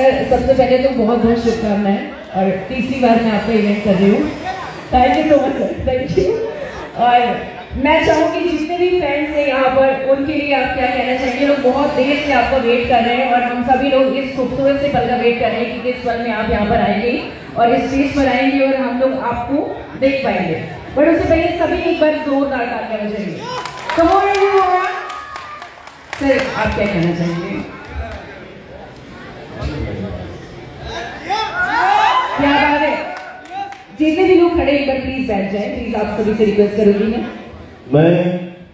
Sir सबसे पहले तो बहुत बहुत शुभकामनाएं और तीसरी बार मैं आपका इवेंट कर रही हूँ। Thank you so much sir, thank you. और मैं चाहूँगी जितने भी फैंस हैं यहाँ पर उनके लिए आप क्या कहना चाहेंगे। लोग बहुत देर से आपका वेट कर रहे हैं और हम सभी लोग इस खूबसूरत से पल का वेट कर रहे हैं कि किस पल में आप यहाँ पर आएंगे और इस स्टेज पर आएंगे और हम लोग आपको देख पाएंगे। बट उससे पहले सभी एक बार जोरदार तालियां बजाएंगे। सर आप क्या कहना चाहेंगे? क्या बात है। जितने भी लोग खड़े एक बार प्लीज बैठ जाए, प्लीज आप सभी से रिक्वेस्ट करूंगी मैं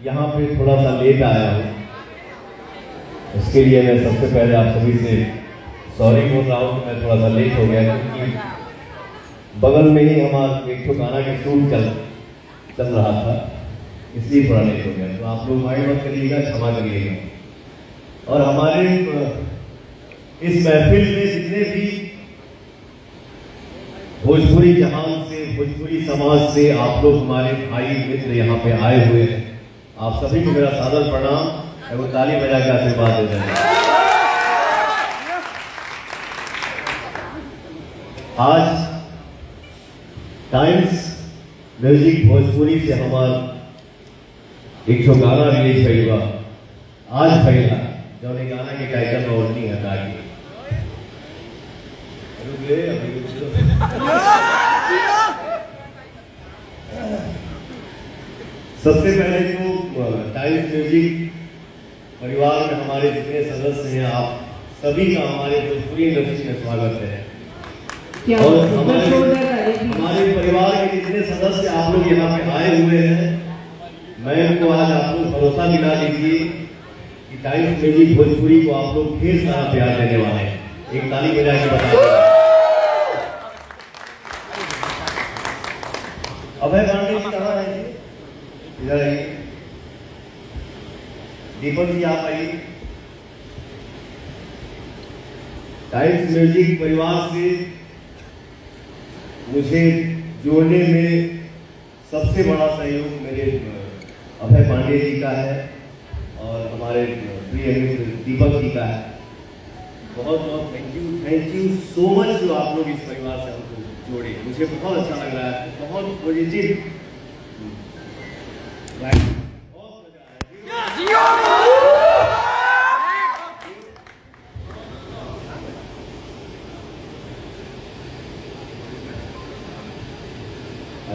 यहाँ पे थोड़ा सा लेट आया हूँ, उसके लिए मैं सबसे पहले आप सभी से सॉरी बोल रहा हूँ कि मैं थोड़ा सा लेट हो गया, क्योंकि बगल में ही हमारा एक तो गाना का शूट चल रहा था, इसलिए थोड़ा लेट हो गया। तो आप लोग माइंड मत करिएगा, क्षमा करिएगा। और हमारे इस महफिल में जितने भी भोजपुरी जहान से, भोजपुरी समाज से आप लोग हमारे भाई मित्र यहाँ पे आए हुए हैं, आप सभी को मेरा सादर प्रणाम एवं ताली बजा के आशीर्वाद दे दें। आज टाइम्स म्यूजिक भोजपुरी से हमारा एक जो गाना रिलीज भइल आज भइल, जो गाना के टाइटल में ओढ़नी हटा के सबसे पहले तो टाइम्स म्यूजिक परिवार में हमारे जितने सदस्य हैं, आप सभी का हमारे भोजपुरी इंडस्ट्री में स्वागत है। और हमारे परिवार के जितने सदस्य आप लोग यहाँ पे आए हुए हैं, मैं उनको आज आप लोग भरोसा दिला दीजिए कि टाइम्स म्यूजिक भोजपुरी को आप लोग ढेर सारा प्यार देने वाले हैं। एक ताली बजा के बता अभय पांडे जी कहाँ है? इधर आइए। दीपक जी आप आइए। टाइम्स म्यूजिक परिवार से मुझे जोड़ने में सबसे बड़ा सहयोग मेरे अभय पांडे जी का है और हमारे प्रिय मित्र दीपक जी का है। बहुत बहुत थैंक यू सो मच जो आप लोग इस परिवार से हमको जोड़े। मुझे बहुत अच्छा लग रहा है, बहुत पॉजिटिव, बहुत मजा आया।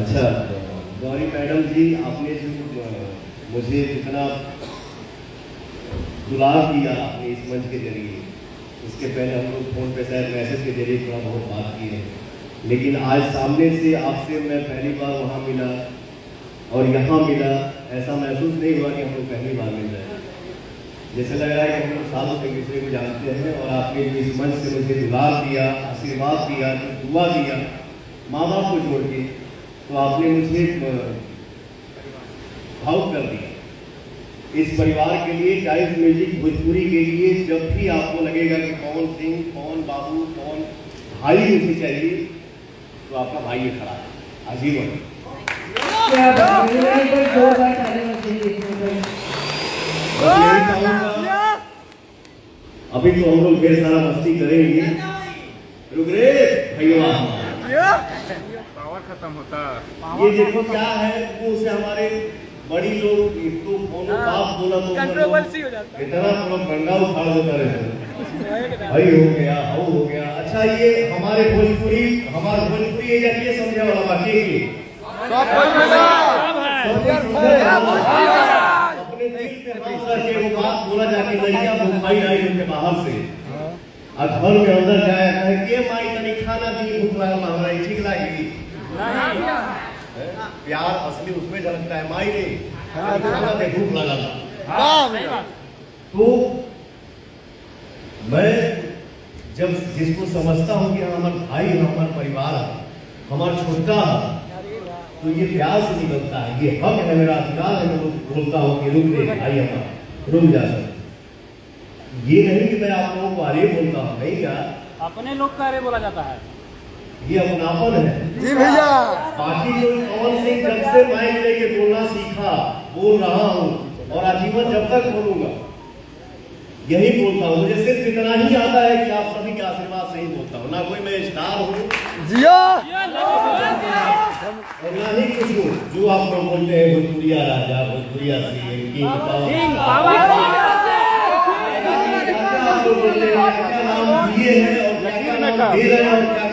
अच्छा गौरी मैडम जी, आपने जो मुझे जितना दुलार दिया आपने इस मंच के जरिए, इसके पहले हम लोग फोन पे शायद मैसेज के जरिए थोड़ा बहुत बात की है, लेकिन आज सामने से आपसे मैं पहली बार वहाँ मिला और यहाँ मिला, ऐसा महसूस नहीं हुआ कि हम लोग पहली बार मिल रहे हैं। जैसे लग रहा है कि हम लोग सालों से एक दूसरे को जानते हैं। और आपने जो इस मंच से मुझे दुलार दिया, आशीर्वाद दिया, दुआ दिया, माँ बाप को जोड़ के, तो आपने मुझे भावुक कर दिया। इस परिवार के लिए, टाइम्स म्यूजिक भोजपुरी के लिए, जब भी आपको लगेगा कि कौन सिंह, कौन बाबू, कौन भाई मुझे चाहिए, तो आपका भाई खड़ा है आजीवन। अभी तो हम लोग ढेर सारा मस्ती करेंगे। रुक रे भैया, पावर खत्म होता। ये देखो क्या है, वो से हमारे बड़ी लोग तो बाप बोला तो कंट्रोवर्सी हो जाता है, इतना पूरा डंडा उठा देता रहता, भाई हो गया, हो गया। अच्छा ये हमारे भोजपुरी, हमारा भोजपुरी ये समझे वाला बाकी अपने दिल पे हाथ रख के वो बात बोला जाके लड़कियां मुंबई आई उनके बाहर से और घर में अंदर जाया कहे के माई तनी खाना दी, भूख लागल हमरा ठीक लागी। प्यार असली उसमें झलकता है, माई रे खाना दे, भूख लगा। तो मैं जब जिसको समझता हूँ कि हमारा भाई है, हमारा परिवार है, हमारा छोटा है, तो ये प्यार से निकलता है, ये हक है, मेरा अधिकार है। मैं बोलता हूँ कि रुक दे भाई, हमारा रुक जा सकते। ये नहीं कि मैं आप लोगों को अरे बोलता हूँ, नहीं क्या अपने लोग का अरे बोला जाता है, ये अपनापन है जी भैया। बाकी कोई कौन से जब से माइक लेके बोलना सीखा, बोल रहा हूँ और आजीवन जब तक बोलूंगा। यही बोलता हूँ। मुझे सिर्फ इतना ही आता है कि आप सभी के आशीर्वाद से ही बोलता हूँ, ना कोई मैं स्टार हूँ जिया और ना ही कुछ हूँ जो आप लोग बोलते हैं भोजपुरिया राजा, भोजपुरिया सीएम, किंग नाम दिए हैं और क्या नाम दे रहे हैं और क्या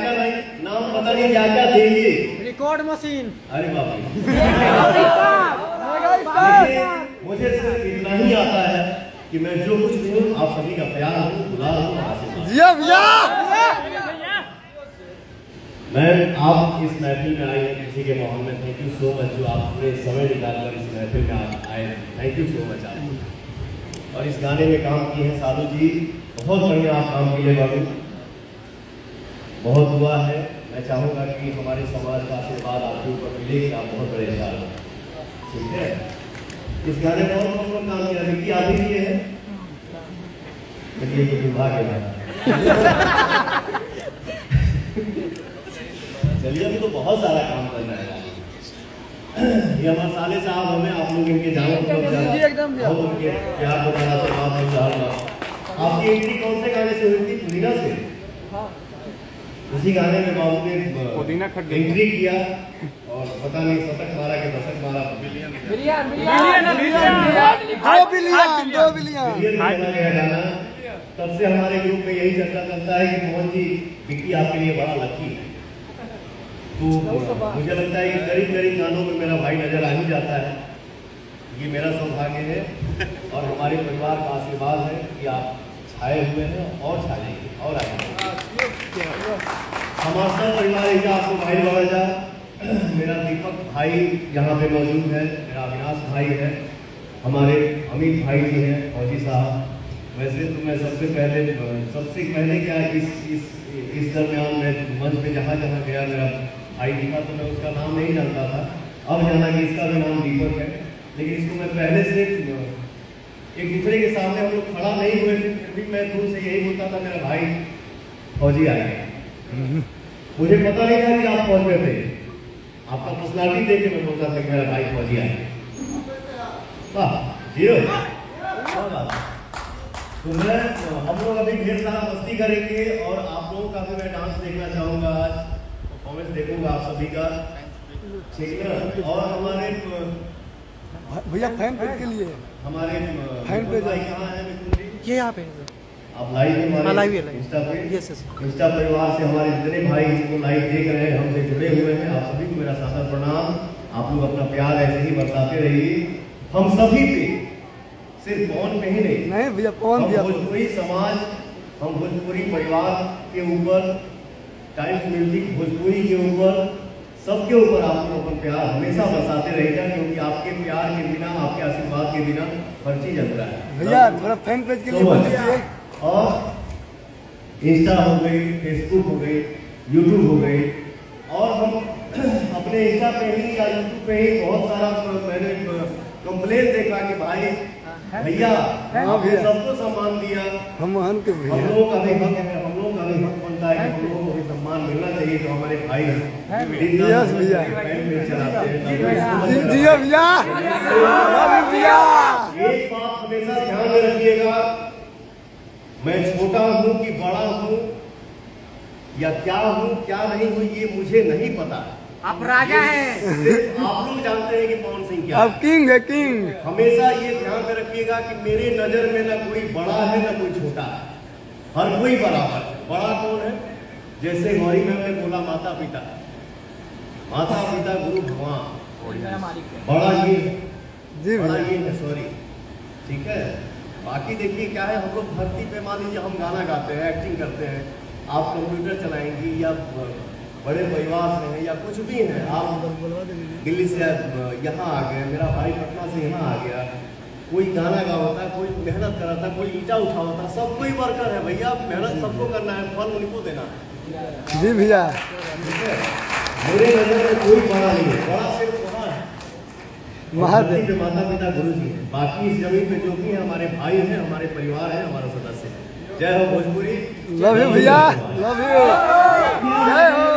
नाम पता नहीं क्या क्या देंगे। Record machine. अरे बाप रे, मुझे सिर्फ इतना ही आता है कि मैं जो कुछ भी हूँ आप सभी का प्यार हूँ, दुलार हूँ, आशीर्वाद। जिया भैया मैं आप इस महफिल में आए हैं किसी के माहौल में, थैंक यू सो मच जो आप पूरे समय निकालकर इस महफिल में आप आए, थैंक यू सो मच आप। और इस गाने में काम किए हैं साधु जी, बहुत बढ़िया आप काम किए बाबू, बहुत हुआ है। मैं चाहूँगा कि हमारे समाज का आशीर्वाद आपके ऊपर मिले कि आप बहुत बड़े स्टार हो, ठीक है। इस गाने में और कौन काम किया, विक्की आप ही किए हैं, चलिए ये विभाग है। चलिए अभी तो बहुत सारा काम करना है। ये हमारे साले साहब हमें आप लोग इनके जानो बहुत उनके प्यार बताना से बात हो रहा है। आपकी एंट्री कौन से गाने से हुई थी? पुदीना से। उसी गाने में बाबू ने एंट्री किया और पता नहीं शतक मारा कि दशक मारा, गाना। तब से हमारे ग्रुप में यही चर्चा चलता है कि मोहन जी विक्की आपके लिए बड़ा लकी है। तो मुझे लगता है कि करीब करीब गानों में मेरा भाई नजर आ ही जाता है। ये मेरा सौभाग्य है और हमारे परिवार का आशीर्वाद है कि आप छाए हुए हैं और छाएंगे और आएंगे। हमारा सब परिवार है, आपको भाई बाबा, मेरा दीपक भाई यहाँ पे मौजूद है, मेरा अविनाश भाई है, हमारे अमित भाई जी हैं, फौजी साहब। वैसे तो मैं सबसे पहले क्या इस दरमियान में मंच पे जहाँ जहाँ गया मेरा भाई दिखा तो मैं उसका नाम नहीं जानता था। अब जाना कि इसका भी नाम दीपक है, लेकिन इसको मैं पहले से एक दूसरे के सामने हम लोग खड़ा नहीं हुए थे, फिर भी मैं दूर से यही बोलता था मेरा भाई फौजी आ गया। मुझे पता नहीं था कि आप फौज में थे, आपका पर्सनालिटी देख के मैं बोलता था कि मेरा भाई फौजी आ गया। वाह जीरो। तो मैं हम लोग अभी ढेर सारा मस्ती करेंगे और आप लोगों का भी मैं डांस देखना चाहूँगा, आज परफॉर्मेंस देखूंगा आप सभी का, ठीक है। और हमारे भैया फैन पेज के लिए हमारे फैन पेज भाई कहाँ है मिथुन जी? ये यहाँ पे आप लाइव में हमारे लाइव इंस्टा पे, यस इंस्टा परिवार से हमारे जितने भाई इसको लाइव देख रहे हैं, हमसे जुड़े हुए हैं, आप सभी को मेरा सादर प्रणाम। आप लोग अपना प्यार ऐसे ही बरसाते रहिए हम सभी पे, सिर्फ पवन पे ही नहीं भैया पवन भैया, भोजपुरी समाज, हम भोजपुरी परिवार के ऊपर, टाइम्स म्यूजिक भोजपुरी के ऊपर, सबके ऊपर आप लोग अपना प्यार हमेशा बरसाते रहेगा, क्योंकि आपके प्यार के बिना, आपके आशीर्वाद के बिना हर चीज चलता है। भैया थोड़ा फैन पेज के लिए और इंस्टा हो गई, फेसबुक हो गई, यूट्यूब हो गई, और हम अपने इंस्टा पे ही या यूट्यूब पे ही बहुत सारा मैंने कंप्लेन देखा कि भाई भैया आपने सबको सम्मान दिया, हम के हम लोगों का भी हक है, हम लोगों का भी हक बनता है कि हम लोगों को भी सम्मान मिलना चाहिए जो हमारे भाई हैं। यस भैया, चलाते हैं जिया भैया, भैया एक बात हमेशा ध्यान में रखिएगा, मैं छोटा हूँ कि बड़ा हूँ या क्या हूँ क्या नहीं हूँ ये मुझे नहीं पता, आप राजा हैं, आप लोग जानते हैं कि पवन सिंह क्या आप किंग है, किंग। हमेशा ये ध्यान में रखिएगा कि मेरे नजर में ना कोई बड़ा है ना कोई छोटा है, हर कोई बराबर है। बड़ा कौन है? जैसे गौरी मैम ने बोला माता पिता, माता पिता गुरु भगवान, बड़ा ये जी बड़ा ये है, सॉरी, ठीक है। बाकी देखिए क्या है, हम लोग धरती पे मान लीजिए हम गाना गाते हैं, एक्टिंग करते हैं, आप कंप्यूटर चलाएंगी या बड़े परिवार से हैं या कुछ भी हैं, आप दिल्ली से यहाँ आ गए, मेरा भाई पटना से यहाँ आ गया, कोई गाना गा होता है, कोई मेहनत कर रहा था, कोई ईटा उठा होता है, सब कोई वर्कर है भैया, मेहनत सबको करना है, फल उनको देना है। जी भैया, ठीक है, मेरे नजर में कोई बड़ा नहीं है, बड़ा सिर्फ वहाँ है महादेव पे माता पिता गुरु जी हैं, बाकी इस जमीन पे जो भी है हमारे भाई हैं, हमारे परिवार है, हमारा सदस्य है। जय हो भोजपुरी, लव यू भैया, लव यू, जय हो।